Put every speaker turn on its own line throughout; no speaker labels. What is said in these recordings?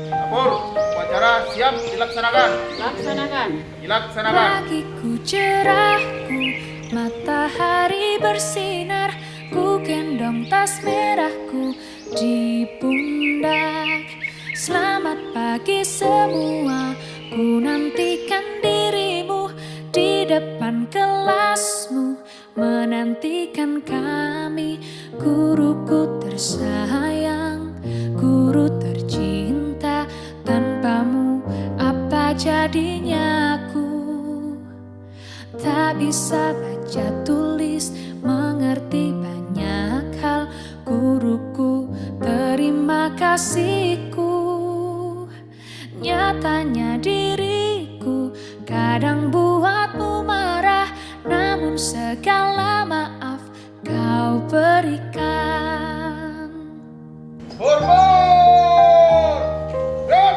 Dapur, upacara siap dilaksanakan.
Laksanakan.
Dilaksanakan.
Pagiku cerahku, matahari bersinar, ku gendong tas merahku di pundak. Selamat pagi semua, ku nantikan dirimu di depan kelasmu, menantikan kami. Guruku tersayang, guru tercinta, tanpamu apa jadinya aku? Tak bisa baca tulis, mengerti banyak hal. Guruku, terima kasihku. Nyatanya diriku kadang buatmu marah, namun segala maaf kau berikan.
Hormat. Dan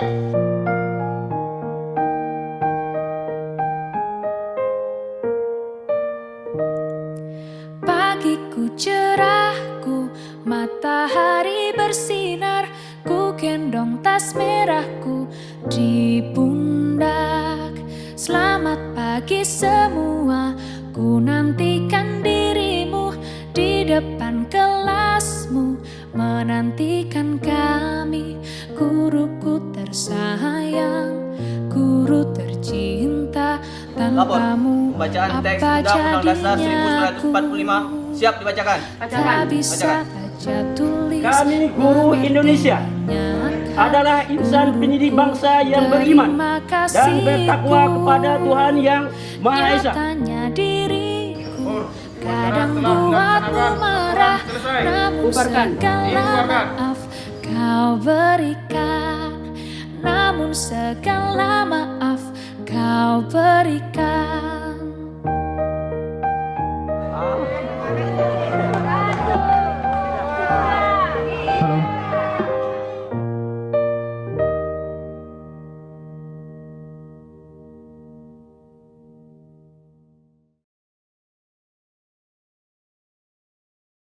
Pagiku cerahku, matahari bersinar, ku gendong tas merahku di pundak. Selamat pagi semua, ku nantikan dirimu di depan kelasmu, menantikan kami. Guruku tersayang, guru tercinta, tanpamu
Pembacaan teks
apa
Undang-Undang Dasar
jadinya
1945 siap dibacakan.
Tak bisa baca tulis.
Kami guru Indonesia adalah insan pendidik bangsa yang beriman dan bertakwa kepada Tuhan Yang Maha Esa.
Nyatanya diriku kadang
telah
buatmu
dilaksanakan.
marah,
Selesai.
namun
Bubarkan.
segala
Bubarkan.
maaf kau berikan. Namun segala maaf kau berikan.